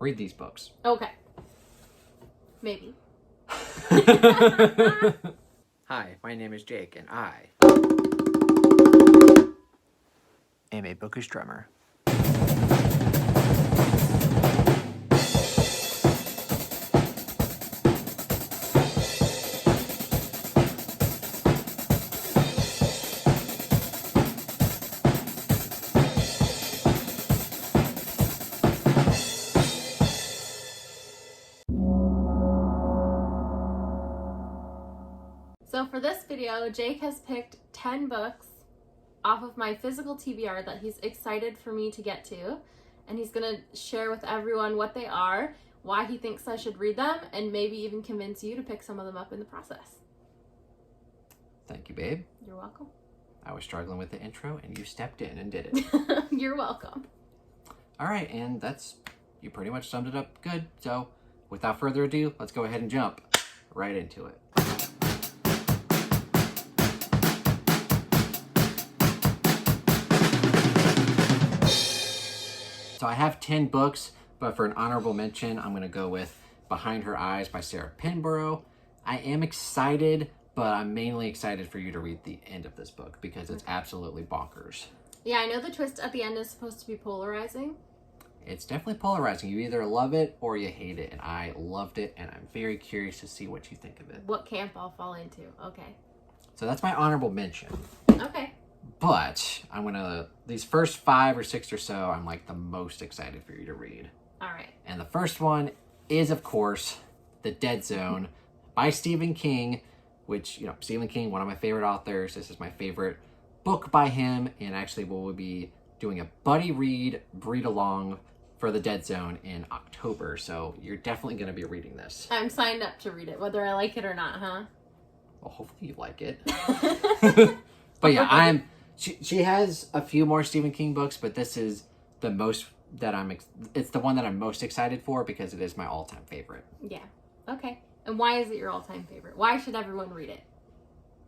read these books. Okay. Maybe. Hi, my name is Jake, and I am a bookish drummer. So for this video, Jake has picked 10 books off of my physical TBR that he's excited for me to get to. And he's going to share with everyone what they are, why he thinks I should read them, and maybe even convince you to pick some of them up in the process. Thank you, babe. You're welcome. I was struggling with the intro, and you stepped in and did it. You're welcome. All right, and you pretty much summed it up good. So without further ado, let's go ahead and jump right into it. So I have 10 books, but for an honorable mention, I'm going to go with Behind Her Eyes by Sarah Pinborough. I am excited, but I'm mainly excited for you to read the end of this book because it's absolutely bonkers. Yeah, I know the twist at the end is supposed to be polarizing. It's definitely polarizing. You either love it or you hate it, and I loved it, and I'm very curious to see what you think of it. What camp I'll fall into. Okay. So that's my honorable mention. Okay. But these first 5 or 6 or so, I'm like the most excited for you to read. All right. And the first one is, of course, The Dead Zone by Stephen King, which, Stephen King, one of my favorite authors. This is my favorite book by him, and actually we'll be doing a buddy read along for The Dead Zone in October, so you're definitely going to be reading this. I'm signed up to read it, whether I like it or not, huh? Well, hopefully you like it. But yeah, she has a few more Stephen King books, but this is the most that it's the one that I'm most excited for because it is my all-time favorite. Yeah. Okay. And why is it your all-time favorite? Why should everyone read it?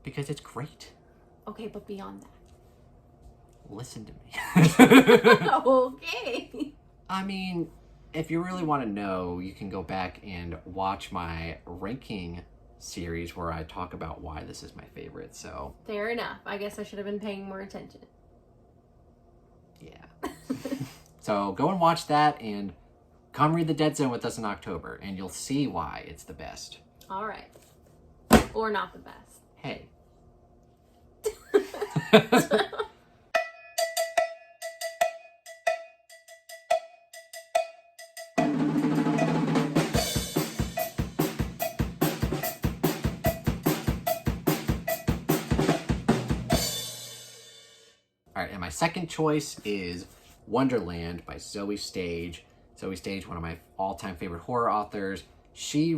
Because it's great. Okay, but beyond that. Listen to me. Okay. I mean, if you really want to know, you can go back and watch my ranking series where I talk about why this is my favorite, so. Fair enough. I guess I should have been paying more attention. Yeah. So go and watch that and come read The Dead Zone with us in October and you'll see why it's the best. All right. Or not the best. Hey. All right, and my second choice is Wonderland by Zoe Stage. Zoe Stage, one of my all-time favorite horror authors. We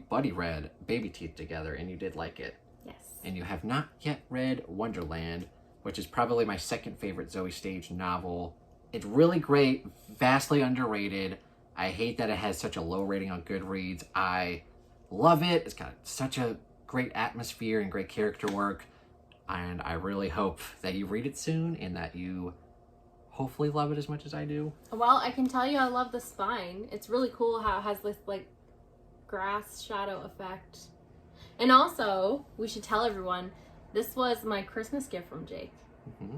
buddy read Baby Teeth together, and you did like it. Yes. And you have not yet read Wonderland, which is probably my second favorite Zoe Stage novel. It's really great, vastly underrated. I hate that it has such a low rating on Goodreads. I love it. It's got such a great atmosphere and great character work. And I really hope that you read it soon and that you hopefully love it as much as I do. Well, I can tell you I love the spine. It's really cool how it has this, grass shadow effect. And also, we should tell everyone, this was my Christmas gift from Jake. Mm-hmm.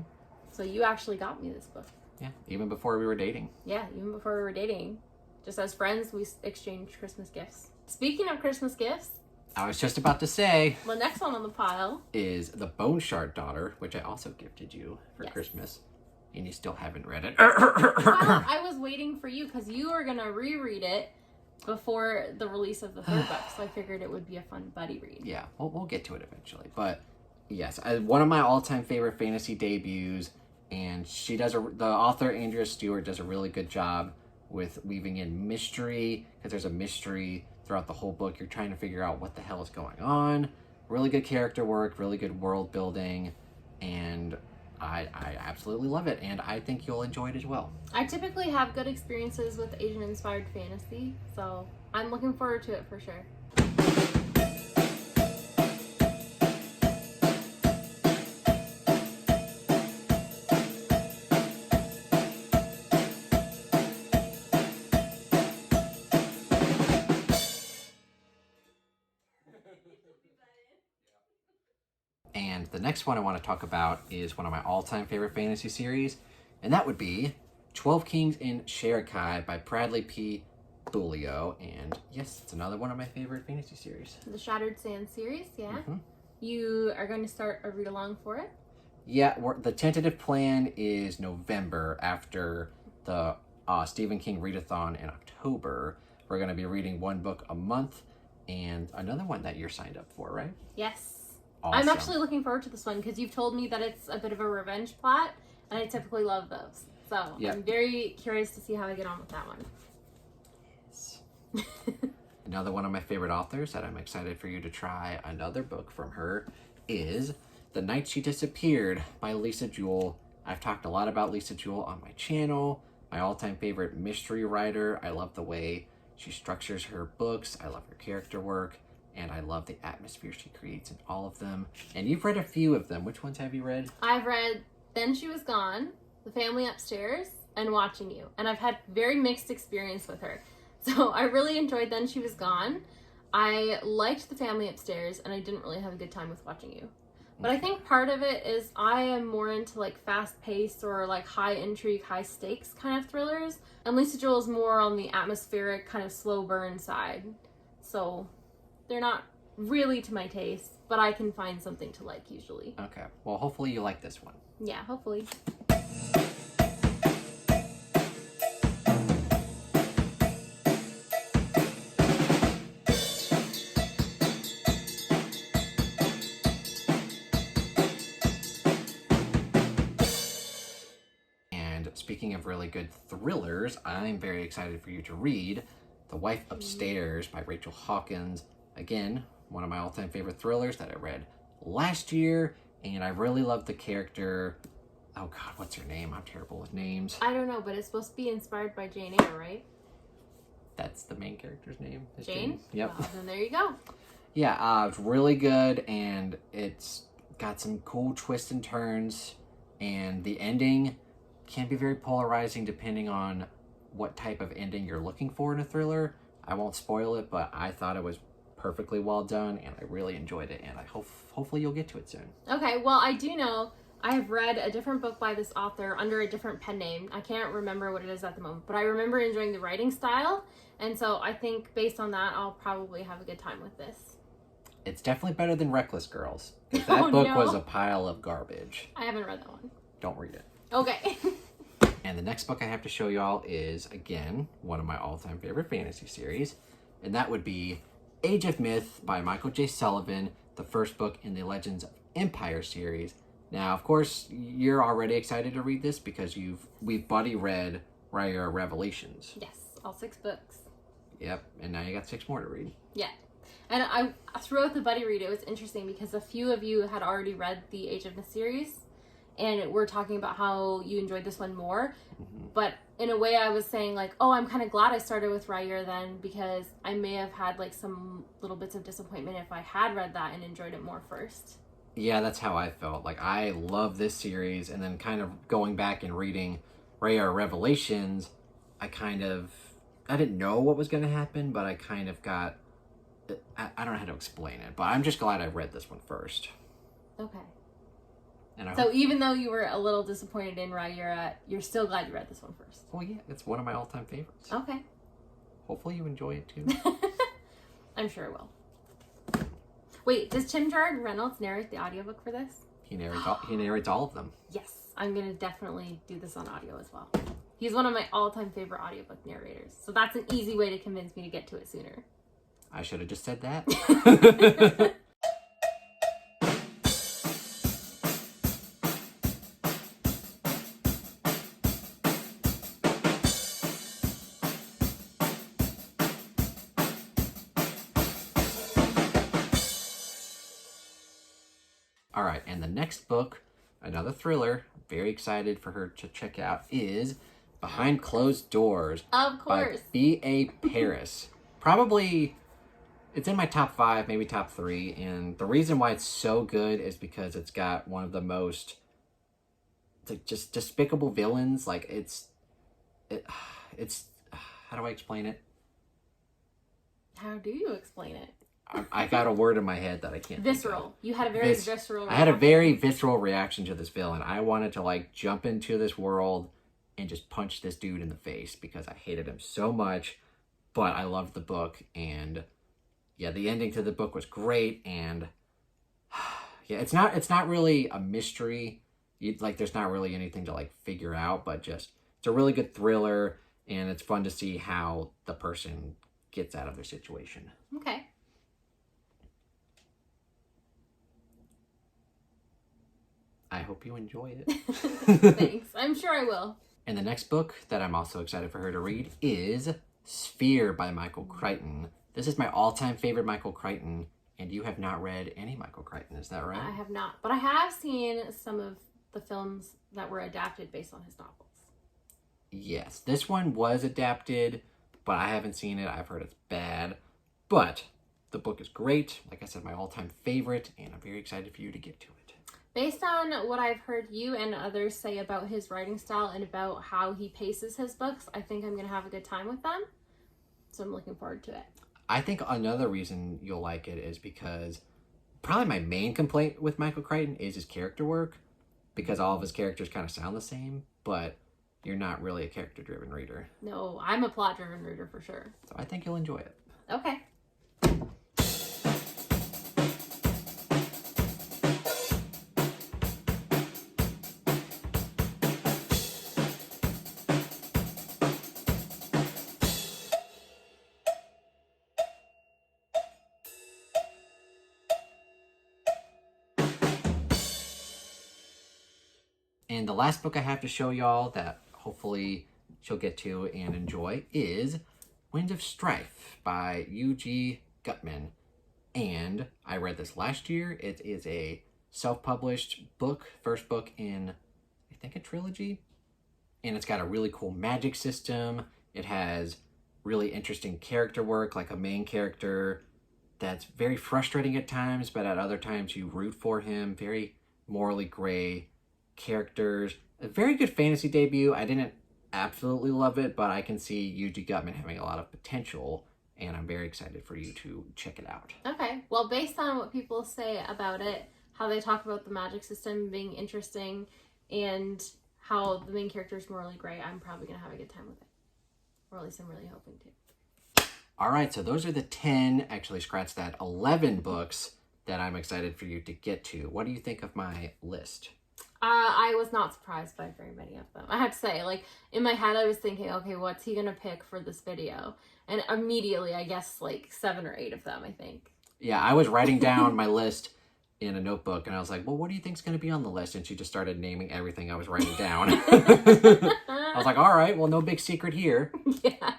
So you actually got me this book. Yeah, even before we were dating. Yeah, even before we were dating. Just as friends, we exchanged Christmas gifts. Speaking of Christmas gifts, I was just about to say, the next one on the pile is The Bone Shard Daughter, which I also gifted you for Yes. Christmas. And you still haven't read it. Well, I was waiting for you because you were going to reread it before the release of the third book. So I figured it would be a fun buddy read. Yeah, we'll get to it eventually. But yes, one of my all-time favorite fantasy debuts. And the author, Andrea Stewart, does a really good job with weaving in mystery. Because there's a mystery throughout the whole book. You're trying to figure out what the hell is going on. Really good character work, really good world building, and I absolutely love it, and I think you'll enjoy it as well. I typically have good experiences with Asian-inspired fantasy, so I'm looking forward to it for sure. next one I want to talk about is one of my all-time favorite fantasy series, and that would be 12 Kings in Sherikai by Bradley P. Bulio. And yes, it's another one of my favorite fantasy series. The Shattered Sand series, yeah. You are going to start a read-along for it? Yeah, the tentative plan is November after the Stephen King readathon in October. We're going to be reading one book a month, and another one that you're signed up for, right? Yes. Awesome. I'm actually looking forward to this one because you've told me that it's a bit of a revenge plot, and I typically love those. So I'm very curious to see how I get on with that one. Yes. Another one of my favorite authors that I'm excited for you to try another book from her is The Night She Disappeared by Lisa Jewell. I've talked a lot about Lisa Jewell on my channel. My all-time favorite mystery writer. I love the way she structures her books. I love her character work. And I love the atmosphere she creates in all of them. And you've read a few of them. Which ones have you read? I've read Then She Was Gone, The Family Upstairs, and Watching You. And I've had very mixed experience with her. So I really enjoyed Then She Was Gone. I liked The Family Upstairs, and I didn't really have a good time with Watching You. But I think part of it is I am more into like fast-paced or like high intrigue, high stakes kind of thrillers. And Lisa Jewell is more on the atmospheric, kind of slow burn side. So they're not really to my taste, but I can find something to like usually. Okay. Well, hopefully you like this one. Yeah, hopefully. Speaking of really good thrillers, I'm very excited for you to read The Wife Upstairs by Rachel Hawkins. Again, one of my all-time favorite thrillers that I read last year, and I really love the character. Oh God, what's her name? I'm terrible with names. I don't know, but it's supposed to be inspired by Jane Eyre, right? That's the main character's name. Jane? Yep. Well, then there you go. Yeah, it's really good, and it's got some cool twists and turns, and the ending can be very polarizing depending on what type of ending you're looking for in a thriller. I won't spoil it, but I thought it was perfectly well done, and I really enjoyed it, and I hopefully you'll get to it soon. Okay, well, I do know I have read a different book by this author under a different pen name. I can't remember what it is at the moment, but I remember enjoying the writing style, and so I think based on that, I'll probably have a good time with this. It's definitely better than Reckless Girls, because that book was a pile of garbage. I haven't read that one. Don't read it. Okay. And the next book I have to show y'all is, again, one of my all-time favorite fantasy series, and that would be Age of Myth by Michael J. Sullivan, the first book in the Legends of Empire series. Now, of course, you're already excited to read this because we've buddy read Raya Revelations. Yes, all 6 books. Yep, and now you got 6 more to read. Yeah. And I throughout the buddy read, it was interesting because a few of you had already read the Age of Myth series, and we're talking about how you enjoyed this one more. But in a way I was saying like, oh, I'm kind of glad I started with Raya then, because I may have had like some little bits of disappointment if I had read that and enjoyed it more first. Yeah, that's how I felt. Like, I love this series, and then kind of going back and reading Raya Revelations, I didn't know what was going to happen, but I kind of got, I don't know how to explain it, but I'm just glad I read this one first. Okay. And so even though you were a little disappointed in Raya, you're still glad you read this one first. Well, yeah, it's one of my all-time favorites. Okay. Hopefully you enjoy it too. I'm sure it will. Wait, does Tim Gerard Reynolds narrate the audiobook for this? He narrates all of them. Yes, I'm going to definitely do this on audio as well. He's one of my all-time favorite audiobook narrators. So that's an easy way to convince me to get to it sooner. I should have just said that. All right, and the next book, another thriller, very excited for her to check out, is Behind Closed Doors. Of course. By B.A. Paris. Probably, it's in my top 5, maybe top 3, and the reason why it's so good is because it's got one of the most, like, just despicable villains. Like, it's, how do I explain it? How do you explain it? I got a word in my head that I can't Visceral. You had a very visceral reaction. I had a very visceral reaction to this villain. I wanted to like jump into this world and just punch this dude in the face because I hated him so much. But I loved the book, and yeah, the ending to the book was great. And yeah, it's not really a mystery. There's not really anything to like figure out, but just it's a really good thriller, and it's fun to see how the person gets out of their situation. Okay. I hope you enjoy it. Thanks. I'm sure I will. And the next book that I'm also excited for her to read is Sphere by Michael Crichton. This is my all-time favorite Michael Crichton, and you have not read any Michael Crichton, is that right? I have not, but I have seen some of the films that were adapted based on his novels. Yes, this one was adapted, but I haven't seen it. I've heard it's bad, but the book is great. Like I said, my all-time favorite, and I'm very excited for you to get to it. Based on what I've heard you and others say about his writing style and about how he paces his books, I think I'm going to have a good time with them. So I'm looking forward to it. I think another reason you'll like it is because probably my main complaint with Michael Crichton is his character work, because all of his characters kind of sound the same, but you're not really a character-driven reader. No, I'm a plot-driven reader for sure. So I think you'll enjoy it. Okay. And the last book I have to show y'all that hopefully she'll get to and enjoy is Wind of Strife by Eugene Gutman. And I read this last year. It is a self-published book, first book in, I think, a trilogy. And it's got a really cool magic system. It has really interesting character work, like a main character that's very frustrating at times, but at other times you root for him. Very morally gray characters. A very good fantasy debut. I didn't absolutely love it, but I can see Eugene Gutman having a lot of potential, and I'm very excited for you to check it out. Okay. Well, based on what people say about it, how they talk about the magic system being interesting, and how the main character is morally gray, I'm probably going to have a good time with it. Or at least I'm really hoping to. All right, so those are the 10, actually scratch that, 11 books that I'm excited for you to get to. What do you think of my list? I was not surprised by very many of them. I have to say, like, in my head I was thinking, okay, what's he going to pick for this video? And immediately, I guess, like, 7 or 8 of them, I think. Yeah, I was writing down my list in a notebook, and I was like, well, what do you think's going to be on the list? And she just started naming everything I was writing down. I was like, all right, well, no big secret here. Yeah.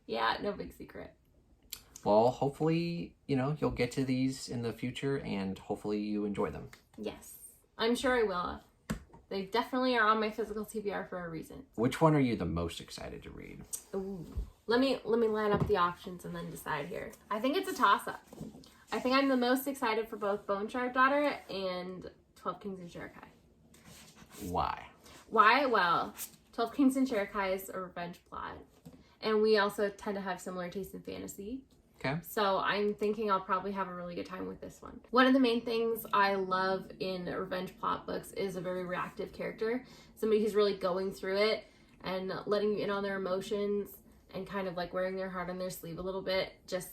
Yeah, no big secret. Well, hopefully, you'll get to these in the future, and hopefully you enjoy them. Yes. I'm sure I will. They definitely are on my physical TBR for a reason. Which one are you the most excited to read? Ooh. Let me line up the options and then decide here. I think it's a toss-up. I think I'm the most excited for both Bone Shard Daughter and 12 Kings and Shirakai. Why? Why? Well, 12 Kings and Shirakai is a revenge plot. And we also tend to have similar tastes in fantasy. Okay. So I'm thinking I'll probably have a really good time with this one. One of the main things I love in revenge plot books is a very reactive character. Somebody who's really going through it and letting you in on their emotions and kind of like wearing their heart on their sleeve a little bit. Just,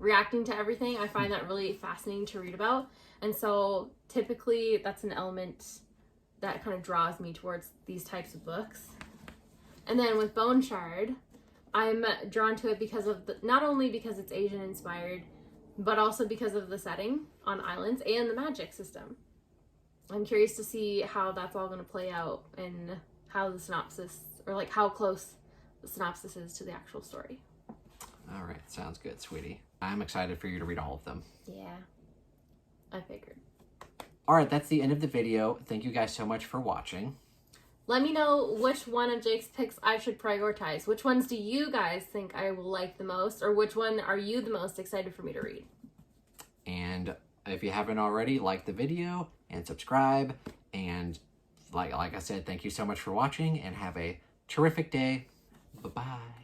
reacting to everything. I find that really fascinating to read about. And so typically that's an element that kind of draws me towards these types of books. And then with Bone Shard, I'm drawn to it because of not only because it's Asian inspired, but also because of the setting on islands and the magic system. I'm curious to see how that's all going to play out and how the synopsis, or like how close the synopsis is to the actual story. All right, sounds good, sweetie. I'm excited for you to read all of them. Yeah, I figured. All right, that's the end of the video. Thank you guys so much for watching. Let me know which one of Jake's picks I should prioritize. Which ones do you guys think I will like the most? Or which one are you the most excited for me to read? And if you haven't already, like the video and subscribe. And like I said, thank you so much for watching and have a terrific day. Bye-bye.